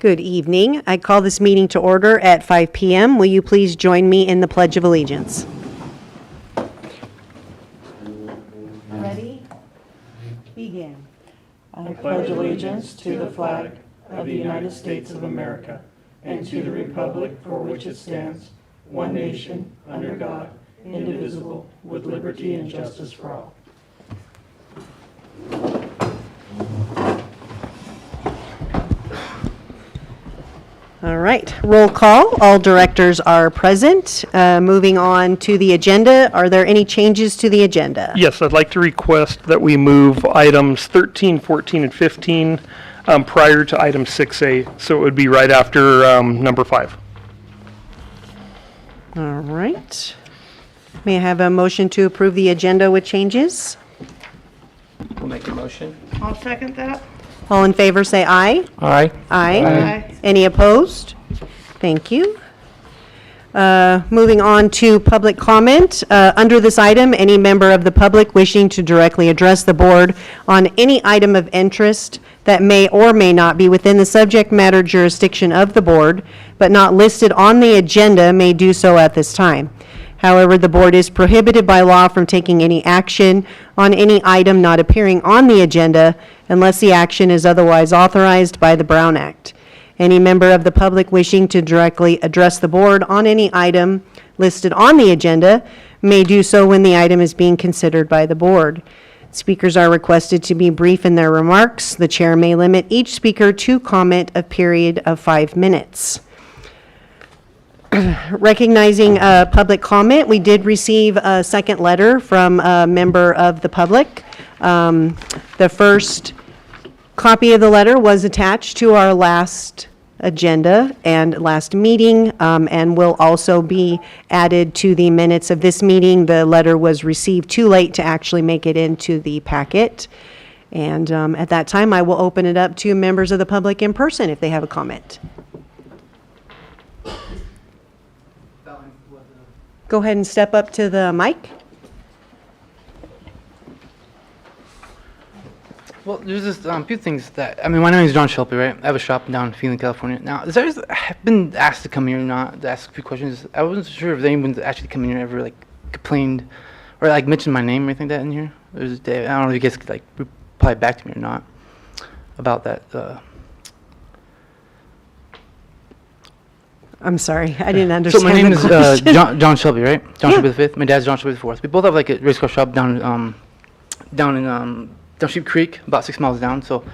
Good evening. I call this meeting to order at 5 p.m. Will you please join me in the Pledge of Allegiance? Ready? Begin. I pledge allegiance to the flag of the United States of America and to the republic for which it stands, one nation, under God, indivisible, with liberty and justice for all. All right, roll call. All directors are present. Moving on to the agenda, are there any changes to the agenda? Yes, I'd like to request that we move items 13, 14, and 15 prior to item 6A, so it would be right after number 5. All right. May I have a motion to approve the agenda with changes? We'll make a motion. I'll second that. All in favor, say aye. Aye. Aye. Any opposed? Thank you. Moving on to public comment. Under this item, any member of the public wishing to directly address the board on any item of interest that may or may not be within the subject matter jurisdiction of the board, but not listed on the agenda, may do so at this time. However, the board is prohibited by law from taking any action on any item not appearing on the agenda unless the action is otherwise authorized by the Brown Act. Any member of the public wishing to directly address the board on any item listed on the agenda may do so when the item is being considered by the board. Speakers are requested to be brief in their remarks. The chair may limit each speaker to comment a period of 5 minutes. Recognizing public comment, we did receive a second letter from a member of the public. The first copy of the letter was attached to our last agenda and last meeting, and will also be added to the minutes of this meeting. The letter was received too late to actually make it into the packet. And at that time, I will open it up to members of the public in person if they have a comment. Go ahead and step up to the mic. Well, there's just a few things that, my name is John Shelby, right? I have a shop down in Phelan, California. Now, I've been asked to come here or not, to ask a few questions. I wasn't sure if anyone's actually come in here ever, complained or, mentioned my name or anything like that in here. I don't know if you guys could, reply back to me or not about that. I'm sorry, I didn't understand. So my name the is question. John Shelby, right? John Yeah. Shelby the 5th. My dad's John Shelby the 4th. We both have a race car shop down Sheep Creek, about 6 miles down. So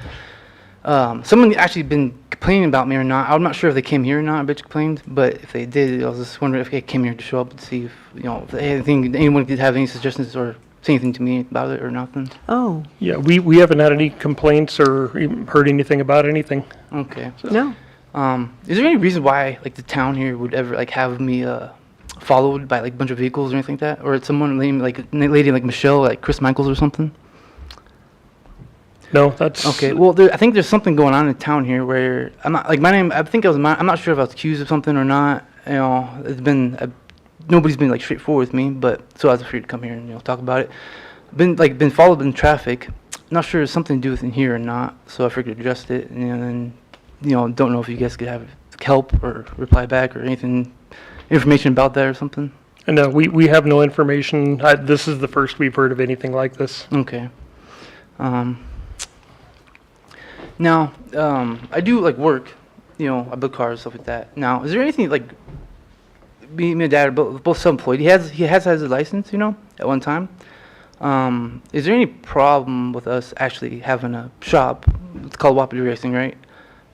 someone actually been complaining about me or not. I'm not sure if they came here or not. I bet you complained, but if they did, I was just wondering if they came here to show up and see if anyone did have any suggestions or say anything to me about it or nothing. Oh, Yeah, we haven't had any complaints or even heard anything about anything. Okay. no. Is there any reason why the town here would ever have me followed by a bunch of vehicles or anything like that, or it's someone named lady like Michelle, Chris Michaels or something? No, that's... Okay, well, I think there's something going on in town here where I'm not my name. I think I'm not sure if I was accused of something or not. It's been nobody's been straightforward with me, but so I was afraid to come here and talk about it. Been followed in traffic. Not sure it's something to do with in here or not, so I figured to address it, and then don't know if you guys could have help or reply back or information about that or something. No, we have no information. This is the first we've heard of anything like this. Okay. Now, I do work, I build cars, stuff like that. Now, is there anything me and Dad are both self-employed. He has had his license, at one time. Is there any problem with us actually having a shop? It's called Wapiti Racing, right?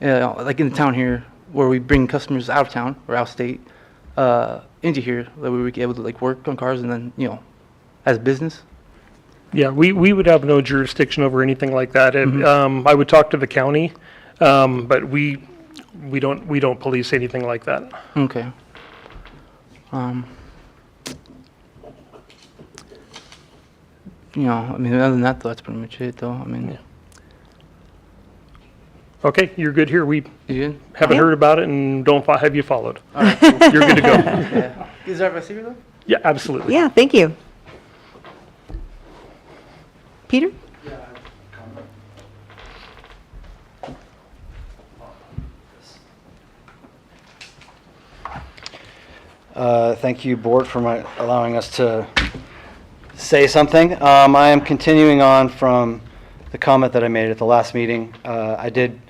In the town here, where we bring customers out of town or out of state into here, where we be able to work on cars and then as a business. Yeah, we would have no jurisdiction over anything like that. I would talk to the county, but we don't police anything like that. Okay. Other than that, though, that's pretty much it, though. Yeah. Okay, you're good here. We You good? haven't Yeah. heard about it and don't have you followed. All right, cool. You're good to go. Yeah. Is that right, though? Yeah, absolutely. Yeah, thank you. Peter? Thank you, board, for allowing us to say something. I am continuing on from the comment that I made at the last meeting. I did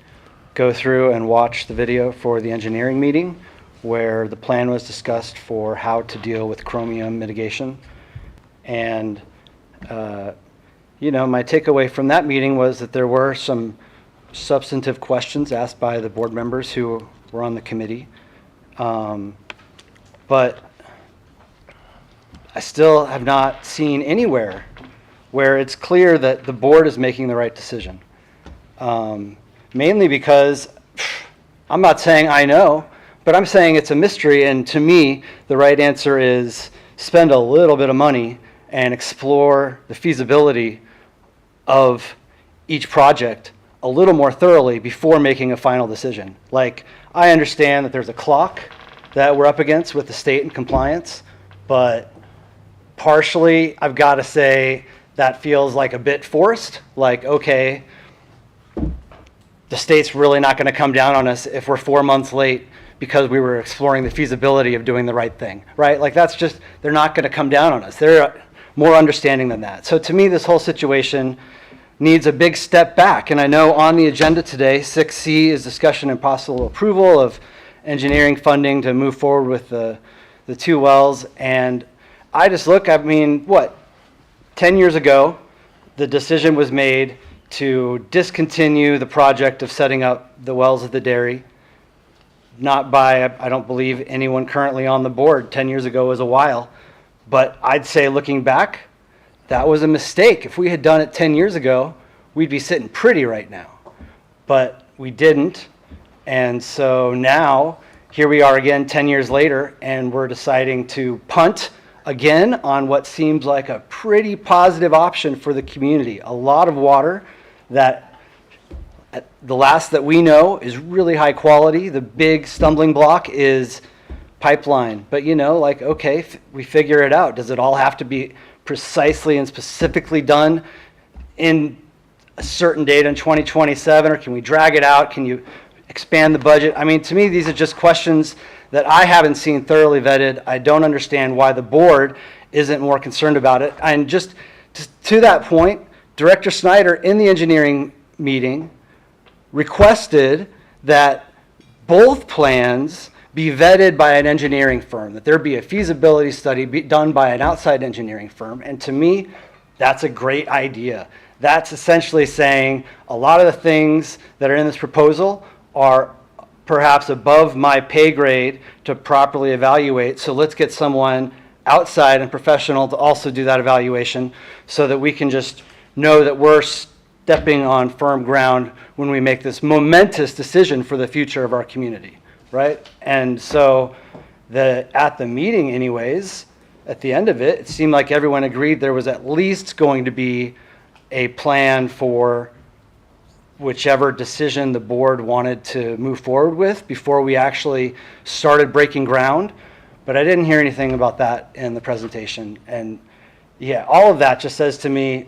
go through and watch the video for the engineering meeting where the plan was discussed for how to deal with chromium mitigation. And, my takeaway from that meeting was that there were some substantive questions asked by the board members who were on the committee. But I still have not seen anywhere where it's clear that the board is making the right decision. Mainly because I'm not saying I know, but I'm saying it's a mystery. And to me, the right answer is spend a little bit of money and explore the feasibility of each project a little more thoroughly before making a final decision. Like, I understand that there's a clock that we're up against with the state and compliance, but partially, I've got to say that feels like a bit forced. Like, okay, the state's really not going to come down on us if we're 4 months late because we were exploring the feasibility of doing the right thing, right? Like, that's just, they're not going to come down on us. They're more understanding than that. So to me, this whole situation needs a big step back. And I know on the agenda today, 6C is discussion and possible approval of engineering funding to move forward with the 2 wells. And I just look, 10 years ago, the decision was made to discontinue the project of setting up the wells at the dairy. Not by, I don't believe, anyone currently on the board. 10 years ago was a while. But I'd say, looking back, that was a mistake. If we had done it 10 years ago, we'd be sitting pretty right now. But we didn't. And so now, here we are again 10 years later, and we're deciding to punt again on what seems like a pretty positive option for the community. A lot of water that, at the last that we know, is really high quality. The big stumbling block is pipeline. But okay, we figure it out. Does it all have to be precisely and specifically done in a certain date in 2027, or can we drag it out? Can you expand the budget? I mean, to me, these are just questions that I haven't seen thoroughly vetted. I don't understand why the board isn't more concerned about it. And just to that point, Director Snyder in the engineering meeting requested that both plans be vetted by an engineering firm, that there be a feasibility study done by an outside engineering firm. And to me, that's a great idea. That's essentially saying a lot of the things that are in this proposal are perhaps above my pay grade to properly evaluate. So let's get someone outside and professional to also do that evaluation so that we can just know that we're stepping on firm ground when we make this momentous decision for the future of our community. Right? And so at the meeting anyways, at the end of it, it seemed like everyone agreed there was at least going to be a plan for whichever decision the board wanted to move forward with before we actually started breaking ground. But I didn't hear anything about that in the presentation. And yeah, all of that just says to me,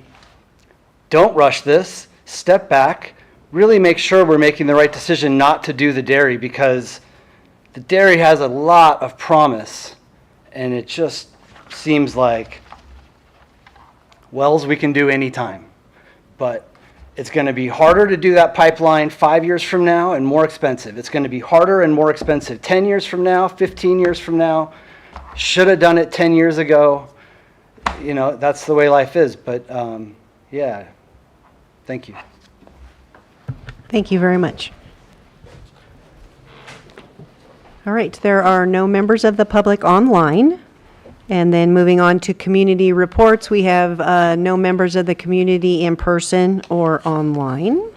don't rush this, step back, really make sure we're making the right decision not to do the dairy, because the dairy has a lot of promise, and it just seems like wells we can do anytime. But it's going to be harder to do that pipeline 5 years from now and more expensive. It's going to be harder and more expensive 10 years from now, 15 years from now. Should have done it 10 years ago. That's the way life is. But yeah, thank you. Thank you very much. All right, there are no members of the public online. And then moving on to community reports, we have no members of the community in person or online.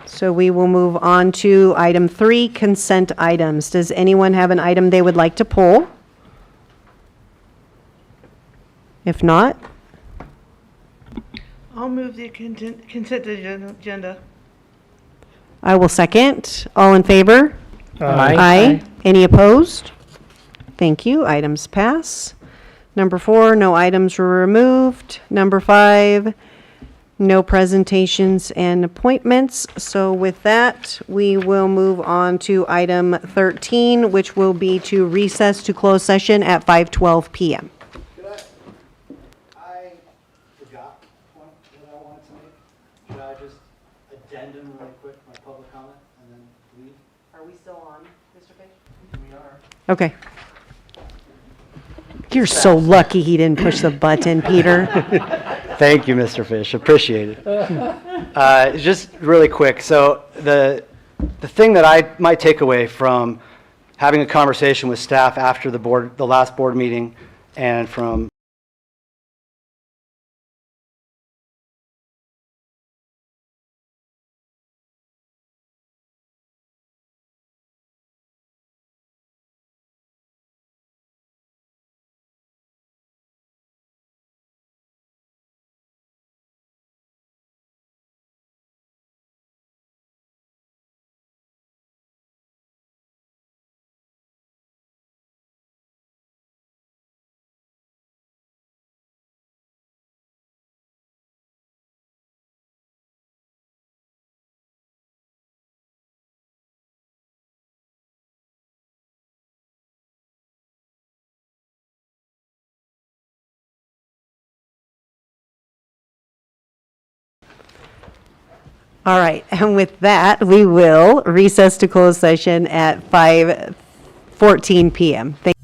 So we will move on to item 3, consent items. Does anyone have an item they would like to pull? If not, I'll move the consent agenda. I will second. All in favor? Aye. Aye. Any opposed? Thank you. Items pass. Number 4, no items were removed. Number 5, No presentations and appointments. So with that, we will move on to item 13, which will be to recess to close session at 5:12 PM. I forgot one that I wanted to make. Should I just addendum really quick my public comment and then leave? Are we still on, Mr. Page? We are. Okay. You're so lucky he didn't push the button, Peter. Thank you, Mr. Fish. Appreciate it. Just really quick. So the thing that I might take away from having a conversation with staff after the last board meeting and from All right, and with that, we will recess to close session at 5:14 PM. Thank